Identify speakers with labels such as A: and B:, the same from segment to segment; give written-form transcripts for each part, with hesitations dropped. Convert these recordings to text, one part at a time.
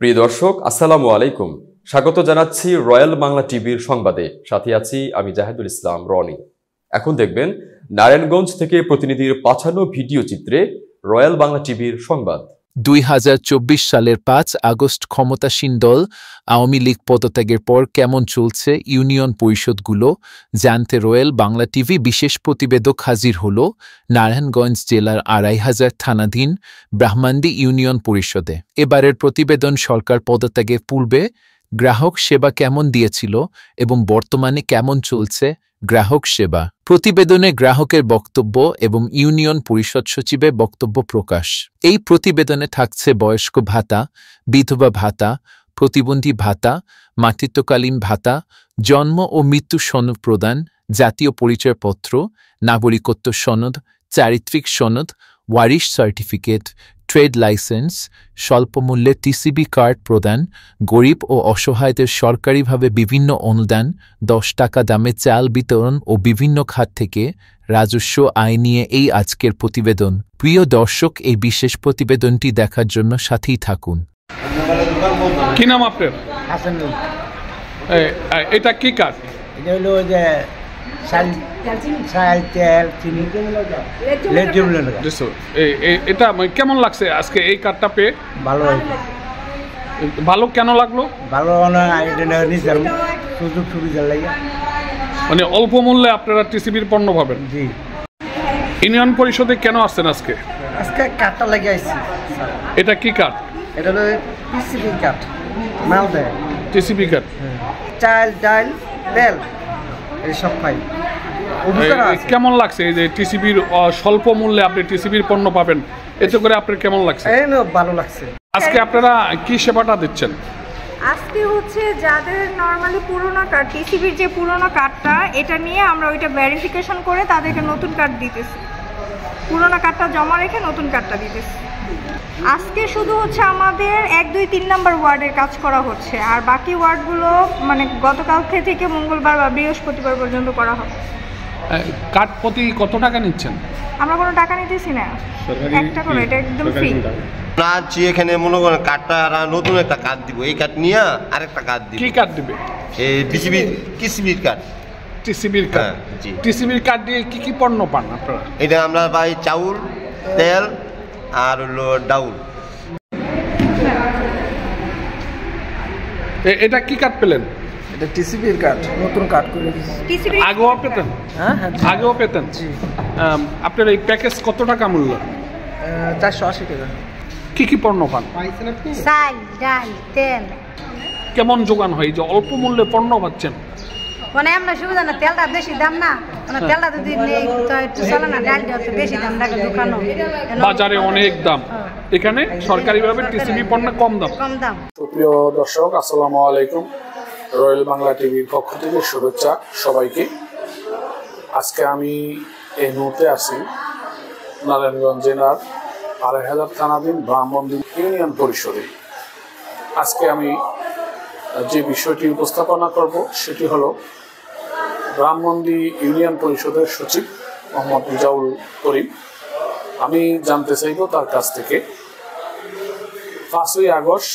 A: প্রিয় দর্শক, আসসালামু আলাইকুম। স্বাগত জানাচ্ছি রয়্যাল বাংলা টিভির সংবাদে। সাথে আছি আমি জাহিদুল ইসলাম রনি। এখন দেখবেন নারায়ণগঞ্জ থেকে প্রতিনিধির পাঠানো ভিডিও চিত্রে রয়্যাল বাংলা টিভির সংবাদ।
B: 2024 সালের 5 আগস্ট ক্ষমতাসীন দল আওয়ামী লীগ পদত্যাগের পর কেমন চলছে ইউনিয়ন পরিষদগুলো জানতে রয়্যাল বাংলা টিভি বিশেষ প্রতিবেদক হাজির হল নারায়ণগঞ্জ জেলার 2500 থানাধীন ব্রাহ্মণডি ইউনিয়ন পরিষদে। এবারের প্রতিবেদন সরকার পদত্যাগের পূর্বে গ্রাহক সেবা কেমন দিয়েছিল এবং বর্তমানে কেমন চলছে গ্রাহক সেবা। প্রতিবেদনে গ্রাহকের বক্তব্য এবং ইউনিয়ন পরিষদ সচিবের বক্তব্য প্রকাশ। এই প্রতিবেদনে থাকছে বয়স্ক ভাতা, বিধবা ভাতা, প্রতিবন্ধী ভাতা, মাতৃত্বকালীন ভাতা, জন্ম ও মৃত্যু সনদ প্রদান, জাতীয় পরিচয়পত্র, নাগরিকত্ব সনদ, চারিত্রিক সনদ, ওয়ারিশ সার্টিফিকেট, ট্রেড লাইসেন্স, স্বল্পমূল্যে টিসিবি কার্ড প্রদান, গরিব ও অসহায়দের সরকারিভাবে বিভিন্ন অনুদান, 10 টাকা দামে চাল বিতরণ ও বিভিন্ন খাত থেকে রাজস্ব আয় নিয়ে এই আজকের প্রতিবেদন। প্রিয় দর্শক, এই বিশেষ প্রতিবেদনটি দেখার জন্য সাথেই থাকুন।
C: কি নাম আপনার?
D: হাসানুল।
C: এটা কি কার্ড?
D: এটা হলো যে চাল, তেল, চিনি,
C: এটা কেমন লাগছে আজকে এই কার্ডটা পেয়ে?
D: ভালো হয়েছে।
C: ভালো কেন লাগলো?
D: ভালো নিজের সুযোগ সুবিধা লাগে,
C: মানে অল্প মূল্যে আপনারা টিসিবির পণ্য পাবেন।
D: জি।
C: ইউনিয়ন পরিষদে কেন আসছেন আজকে?
D: আজকে কার্ডটা লাগে আসছি।
C: এটা কি কার্ড?
D: এটা হলো টিসিবি কার্ড, মাল দেয়।
C: টিসিবি কার্ড,
D: চাল, ডাল, তেল এইসব পাই।
C: কেমন লাগছে এই যে টিসিবির স্বল্প মূল্যে আপনি টিসিবির পণ্য পাবেন, এতে করে আপনার কেমন লাগছে?
D: ভালো লাগছে।
C: আজকে আপনারা কি সেবাটা দিচ্ছেন?
E: আজকে হচ্ছে যাদের নর্মালি পুরোনো কার্ড, টিসিবির যে পুরোনো কার্ডটা, এটা নিয়ে আমরা ওইটা ভেরিফিকেশন করে তাদেরকে নতুন কার্ড দিতেছি। পুরোনো কার্ডটা জমা রেখে নতুন কার্ডটা দিতেছি। আজকে শুধু হচ্ছে আমাদের 1, 2, 3 নম্বর ওয়ার্ডের কাজ করা হচ্ছে, আর বাকি ওয়ার্ডগুলো মানে গতকালকে থেকে মঙ্গলবার বা বৃহস্পতিবার পর্যন্ত করা হবে।
C: কার্ড প্রতি কত টাকা নিচ্ছেন?
E: আমরা কোনো টাকা নিতেছি না, 1 টাকা করে, এটা একদম ফ্রি।
F: আছি এখানে মনে করেন কার্ডটা নতুন একটা কার্ড দিব, এই কার্ড নিয়ে আরেকটা কার্ড দিব।
C: কি কার্ড দিবে?
F: এই টিসিবির কার্ড।
C: টিসিবির কার্ড,
F: জি।
C: টিসিবির কার্ড দিয়ে কি কি পণ্য পান আপনারা?
F: এটা আমরা পাই চাউল, তেল আর হলো ডাউল।
C: এটা কি কার্ড পেলেন?
D: এটা টিসিবির কার্ড, নতুন কার্ড করে দিয়েছি।
C: আগেও পেতেন?
D: হ্যাঁ,
C: আগেও পেতেন।
D: জি।
C: আপনার এই প্যাকেজ কত টাকা মূল্য?
D: 480 টাকা।
C: কি কি পণ্য পান?
E: চাল, ডাল, তেল।
C: কেমন যোগান হয় যে অল্প মূল্যে পণ্য পাচ্ছেন?
E: মানে আমরা সুবিধা না, তেলটা বেশি দাম না, তেলটা যদি নেই তো একটু চলে না, ডালটা হচ্ছে বেশি দাম লাগে দোকানে,
C: বাজারে অনেক দাম, এখানে সরকারিভাবে টিসিবি পণ্য কম দাম।
G: প্রিয় দর্শক, আসসালামু আলাইকুম। রয়্যাল বাংলা টিভির পক্ষ থেকে শুভেচ্ছা সবাইকে। আজকে আমি এই মুহূর্তে আছি নারায়ণগঞ্জ জেলার 2500 থানাধীন ব্রাহ্মণডি ইউনিয়ন পরিষদে। আজকে আমি যে বিষয়টি উপস্থাপনা করব সেটি হলো ব্রাহ্মণডি ইউনিয়ন পরিষদের সচিব মোহাম্মদ রিজাউল করিম। আমি জানতে চাইব তার কাছ থেকে 5ই আগস্ট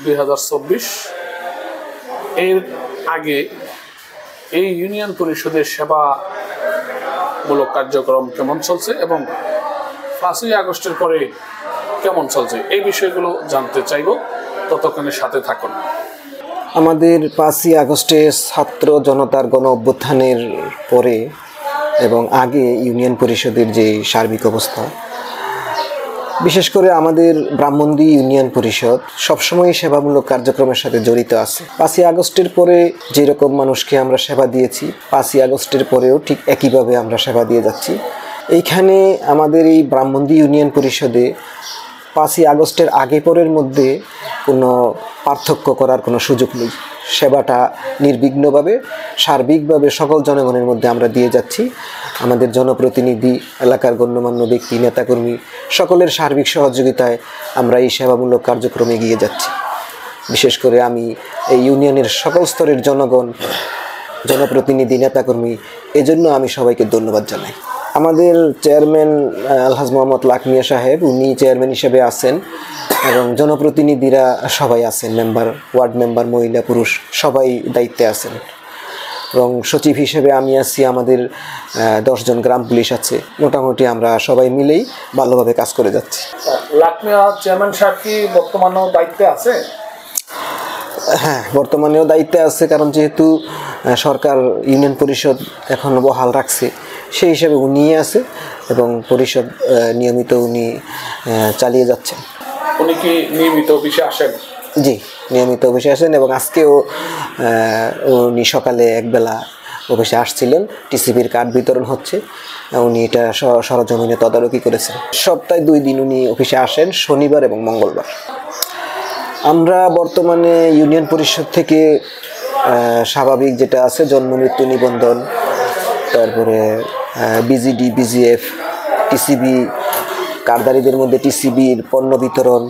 G: 2024 এর আগে এই ইউনিয়ন পরিষদের সেবামূলক কার্যক্রম কেমন চলছে এবং 5ই আগস্টের পরে কেমন চলছে, এই বিষয়গুলো জানতে চাইব। ততক্ষণে সাথে থাকুন।
H: আমাদের 5ই আগস্টে ছাত্র জনতার গণ অভ্যুত্থানের পরে এবং আগে ইউনিয়ন পরিষদের যে সার্বিক অবস্থা, বিশেষ করে আমাদের ব্রাহ্মণডি ইউনিয়ন পরিষদ সবসময় সেবামূলক কার্যক্রমের সাথে জড়িত আছে। 5ই আগস্টের পরে যেরকম মানুষকে আমরা সেবা দিয়েছি, 5ই আগস্টের পরেও ঠিক একইভাবে আমরা সেবা দিয়ে যাচ্ছি। এইখানে আমাদের এই ব্রাহ্মণডি ইউনিয়ন পরিষদে 5ই আগস্টের আগে পরের মধ্যে কোনো পার্থক্য করার কোনো সুযোগ নেই। সেবাটা নির্বিঘ্নভাবে সার্বিকভাবে সকল জনগণের মধ্যে আমরা দিয়ে যাচ্ছি। আমাদের জনপ্রতিনিধি, এলাকার গণ্যমান্য ব্যক্তি, নেতাকর্মী সকলের সার্বিক সহযোগিতায় আমরা এই সেবামূলক কার্যক্রমে এগিয়ে যাচ্ছি। বিশেষ করে আমি এই ইউনিয়নের সকল স্তরের জনগণ, জনপ্রতিনিধি, নেতাকর্মী, এজন্য আমি সবাইকে ধন্যবাদ জানাই। আমাদের চেয়ারম্যান আলহাজ মোহাম্মদ লাক মিয়া সাহেব, উনি চেয়ারম্যান হিসেবে আছেন এবং জনপ্রতিনিধিরা সবাই আছেন, মেম্বার, ওয়ার্ড মেম্বার, মহিলা পুরুষ সবাই দায়িত্বে আছেন। এবং সচিব হিসেবে আমি আছি, আমাদের 10 জন গ্রাম পুলিশ আছে। মোটামুটি আমরা সবাই মিলেই ভালোভাবে কাজ করে যাচ্ছি।
G: লাক মিয়া চেয়ারম্যান সাহেব কি বর্তমানেও দায়িত্বে আছে?
H: হ্যাঁ, বর্তমানেও দায়িত্বে আছে, কারণ যেহেতু সরকার ইউনিয়ন পরিষদ এখন বহাল রাখছে, সেই হিসাবে উনি আছে এবং পরিষদ নিয়মিত উনি চালিয়ে যাচ্ছেন।
G: উনি কি নিয়মিত অফিসে আসেন?
H: জি, নিয়মিত অফিসে আসেন এবং আজকেও উনি সকালে একবেলা অফিসে আসছিলেন। টিসিবির কার্ড বিতরণ হচ্ছে, উনি এটা সরজমিনে তদারকি করেছেন। সপ্তাহে 2 দিন উনি অফিসে আসেন, শনিবার এবং মঙ্গলবার। আমরা বর্তমানে ইউনিয়ন পরিষদ থেকে স্বাভাবিক যেটা আছে, জন্ম মৃত্যু নিবন্ধন, তারপরে বিজিডি, বিজিএফ, টিসিবি, কার্ডধারীদের মধ্যে টিসিবির পণ্য বিতরণ,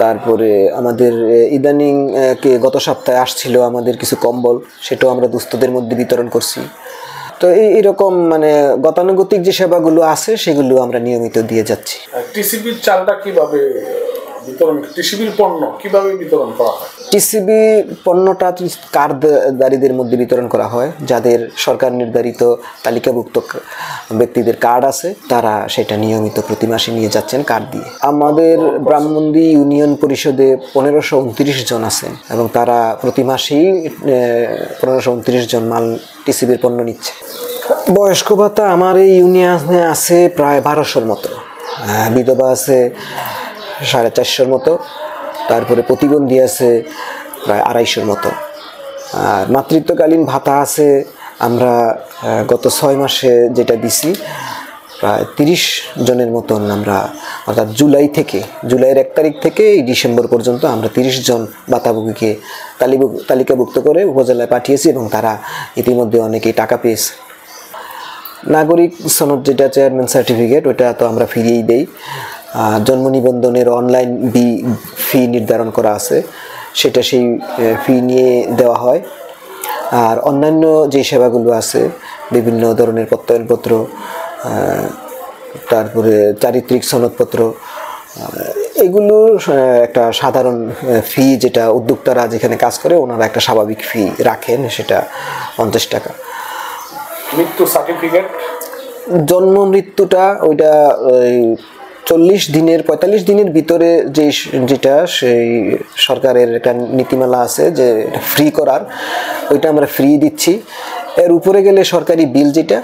H: তারপরে আমাদের ইদানিং গত সপ্তাহে আসছিল আমাদের কিছু কম্বল, সেটাও আমরা দুস্থদের মধ্যে বিতরণ করছি। তো এইরকম মানে গতানুগতিক যে সেবাগুলো আছে সেগুলো আমরা নিয়মিত দিয়ে যাচ্ছি।
G: টিসিবির চালটা কিভাবে বিতরণ, টিসিবির পণ্য কিভাবে বিতরণ করা হয়?
H: টিসিবি পণ্যটা কার্ডধারীদের মধ্যে বিতরণ করা হয়, যাদের সরকার নির্ধারিত তালিকাভুক্ত ব্যক্তিদের কার্ড আছে, তারা সেটা নিয়মিত প্রতি মাসে নিয়ে যাচ্ছেন কার্ড দিয়ে। আমাদের ব্রাহ্মণদী ইউনিয়ন পরিষদে 1529 জন আছেন এবং তারা প্রতি মাসেই 1529 জন মাল টিসিবির পণ্য নিচ্ছে। বয়স্ক ভাতা আমার এই ইউনিয়নে আছে প্রায় 1200-র মতো, বিধবা আছে 450-র মতো, তারপরে প্রতিবন্ধী আছে প্রায় 250-র মতো, আর মাতৃত্বকালীন ভাতা আছে আমরা গত 6 মাসে যেটা দিছি প্রায় 30 জনের মতন। আমরা অর্থাৎ জুলাইয়ের 1 তারিখ থেকে এই ডিসেম্বর পর্যন্ত আমরা 30 জন ভাতাভোগীকে তালিকাভুক্ত করে উপজেলায় পাঠিয়েছি এবং তারা ইতিমধ্যে অনেকেই টাকা পেয়েছে। নাগরিক সনদ যেটা চেয়ারম্যান সার্টিফিকেট, ওটা তো আমরা ফিরিয়েই দেই। জন্ম নিবন্ধনের অনলাইন ফি নির্ধারণ করা আছে, সেটা সেই ফি নিয়ে দেওয়া হয়। আর অন্যান্য যে সেবাগুলো আছে, বিভিন্ন ধরনের প্রত্যয়নপত্র, তারপরে চারিত্রিক সনদপত্র, এগুলোর একটা সাধারণ ফি, যেটা উদ্যোক্তারা যেখানে কাজ করে ওনারা একটা স্বাভাবিক ফি রাখেন, সেটা 50 টাকা।
G: মৃত্যু সার্টিফিকেট,
H: জন্ম মৃত্যুটা ওইটা 45 দিনের ভিতরে যেটা সেই সরকারের একটা নীতিমালা আছে যে ফ্রি করার, ওইটা আমরা ফ্রি দিচ্ছি। এর উপরে গেলে সরকারি বিল, যেটা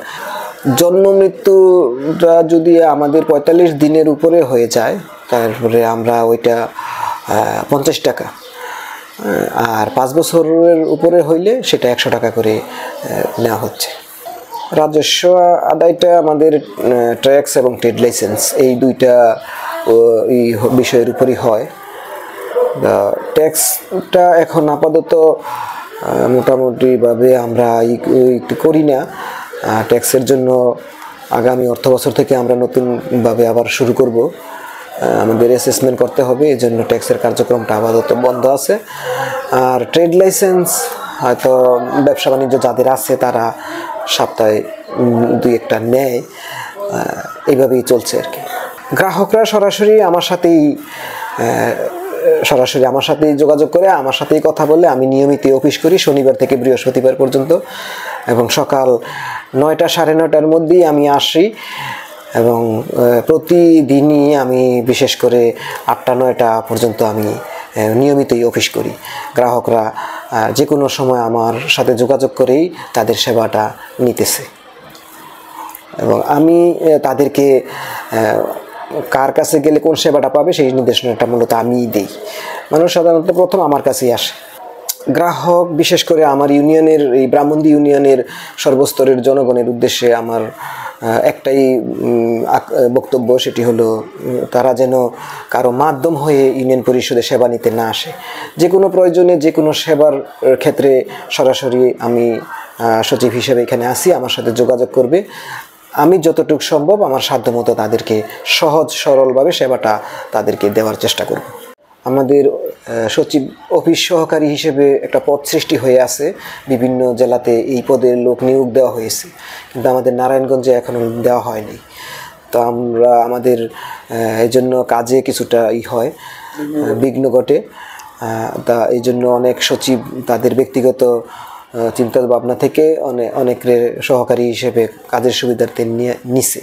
H: জন্ম মৃত্যুটা যদি আমাদের 45 দিনের উপরে হয়ে যায়, তারপরে আমরা ওইটা 50 টাকা, আর 5 বছরের উপরে হইলে সেটা 100 টাকা করে নেওয়া হচ্ছে। রাজস্ব আদায়টা আমাদের ট্যাক্স এবং ট্রেড লাইসেন্স, এই দুইটা বিষয়ের উপরই হয়। ট্যাক্সটা এখন আপাতত মোটামুটিভাবে আমরা একটু করি না। ট্যাক্সের জন্য আগামী অর্থ বছর থেকে আমরা নতুনভাবে আবার শুরু করব, আমাদের অ্যাসেসমেন্ট করতে হবে, এই জন্য ট্যাক্সের কার্যক্রমটা আপাতত বন্ধ আছে। আর ট্রেড লাইসেন্স হয়তো ব্যবসা বাণিজ্য যাদের আছে তারা সপ্তাহে 2-1টা নেয়, এইভাবেই চলছে আর কি। গ্রাহকরা সরাসরি আমার সাথেই যোগাযোগ করে, আমার সাথেই কথা বলে। আমি নিয়মিত অফিস করি শনিবার থেকে বৃহস্পতিবার পর্যন্ত, এবং সকাল 9টা 9:30টার মধ্যেই আমি আসি এবং প্রতিদিনই আমি বিশেষ করে 8টা-9টা পর্যন্ত আমি নিয়মিতই অফিস করি। গ্রাহকরা যে কোনো সময় আমার সাথে যোগাযোগ করেই তাদের সেবাটা নিতেছে এবং আমি তাদেরকে কার কাছে গেলে কোন সেবাটা পাবে সেই নির্দেশনাটা মূলত আমিই দিই। মানুষ সাধারণত প্রথম আমার কাছেই আসে। গ্রাহক বিশেষ করে আমার ইউনিয়নের, এই ব্রাহ্মণদী ইউনিয়নের সর্বস্তরের জনগণের উদ্দেশ্যে আমার একটাই বক্তব্য, সেটি হলো তারা যেন কারো মাধ্যম হয়ে ইউনিয়ন পরিষদে সেবা নিতে না আসে। যে কোনো প্রয়োজনে, যে কোনো সেবার ক্ষেত্রে সরাসরি আমি সচিব হিসেবে এখানে আসি, আমার সাথে যোগাযোগ করবে। আমি যতটুকু সম্ভব আমার সাধ্যমতো তাদেরকে সহজ সরলভাবে সেবাটা তাদেরকে দেওয়ার চেষ্টা করব। আমাদের সচিব অফিস সহকারী হিসেবে একটা পদ সৃষ্টি হয়ে আছে, বিভিন্ন জেলাতে এই পদে লোক নিয়োগ দেওয়া হয়েছে, কিন্তু আমাদের নারায়ণগঞ্জে এখনও দেওয়া হয়নি। তো আমরা আমাদের এই জন্য কাজে কিছুটা হয়, বিঘ্ন ঘটে। তা এই জন্য অনেক সচিব তাদের ব্যক্তিগত চিন্তা ভাবনা থেকে অনেক সহকারী হিসেবে কাজের সুবিধার্থে নিছে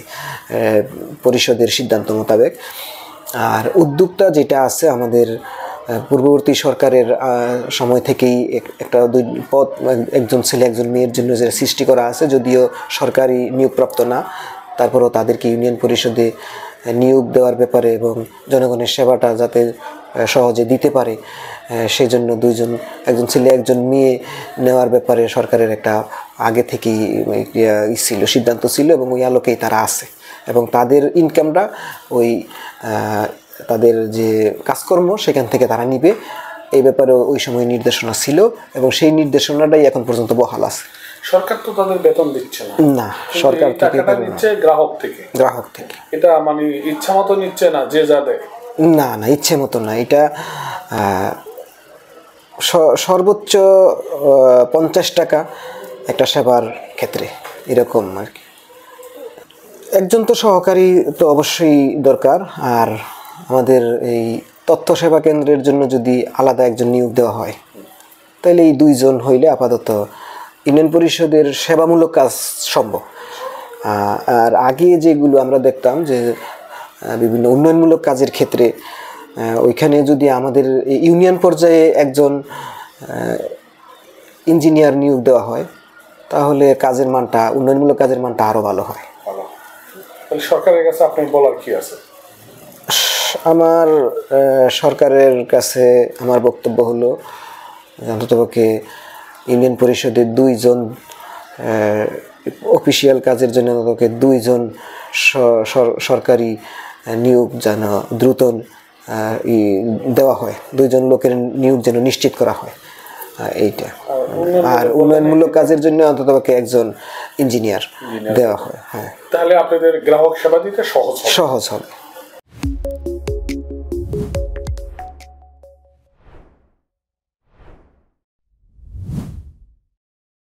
H: পরিষদের সিদ্ধান্ত মোতাবেক। আর উদ্যোগটা যেটা আছে আমাদের পূর্ববর্তী সরকারের সময় থেকেই একটা 2 পদ, একজন ছেলে একজন মেয়ের জন্য যে সৃষ্টি করা আছে, যদিও সরকারি নিয়োগপ্রাপ্ত না, তারপরেও তাদেরকে ইউনিয়ন পরিষদে নিয়োগ দেওয়ার ব্যাপারে এবং জনগণের সেবাটা যাতে সহজে দিতে পারে সেই জন্য একজন ছেলে একজন মেয়ে নেওয়ার ব্যাপারে সরকারের একটা আগে থেকেই ছিল, সিদ্ধান্ত ছিল, এবং ওই আলোকেই তারা আছে। এবং তাদের ইনকামটা ওই তাদের যে কাজকর্ম সেখান থেকে তারা নিবে, এই ব্যাপারে ওই সময় নির্দেশনা ছিল এবং সেই নির্দেশনাটাই এখন পর্যন্ত বহাল আছে।
G: সরকার তো তাদের বেতন দিচ্ছে না।
H: না, সরকার থেকে
G: নিচ্ছে গ্রাহক থেকে। এটা মানে ইচ্ছা মতো নিচ্ছে না, যে যা দেয়।
H: না, ইচ্ছে মতো না। এটা সর্বোচ্চ 50 টাকা একটা সেবার ক্ষেত্রে, এরকম আর কি। একজন তো সহকারী তো অবশ্যই দরকার। আর আমাদের এই তথ্য সেবা কেন্দ্রের জন্য যদি আলাদা একজন নিয়োগ দেওয়া হয়, তাহলে এই 2 জন হইলে আপাতত ইউনিয়ন পরিষদের সেবামূলক কাজ সম্ভব। আর আগে যেগুলো আমরা দেখতাম যে বিভিন্ন উন্নয়নমূলক কাজের ক্ষেত্রে ওইখানে যদি আমাদের ইউনিয়ন পর্যায়ে একজন ইঞ্জিনিয়ার নিয়োগ দেওয়া হয়, তাহলে কাজের মানটা, উন্নয়নমূলক কাজের মানটা আরও ভালো হয়।
G: সরকারের কাছে আপনার বলার কি আছে?
H: আমার সরকারের কাছে আমার বক্তব্য হলো, অন্ততপক্ষে ইউনিয়ন পরিষদে 2 জন অফিসিয়াল কাজের জন্য অন্ততপক্ষে 2 জন সরকারি নিয়োগ যেন দ্রুত দেওয়া হয়, 2 জন লোকের নিয়োগ যেন নিশ্চিত করা হয় এইটা। আর উন্নয়নমূলক কাজের জন্য অন্ততপক্ষে একজন ইঞ্জিনিয়ার দেওয়া হয়। হ্যাঁ,
G: তাহলে আপনাদের গ্রাহক সেবা দিতে সহজ হবে।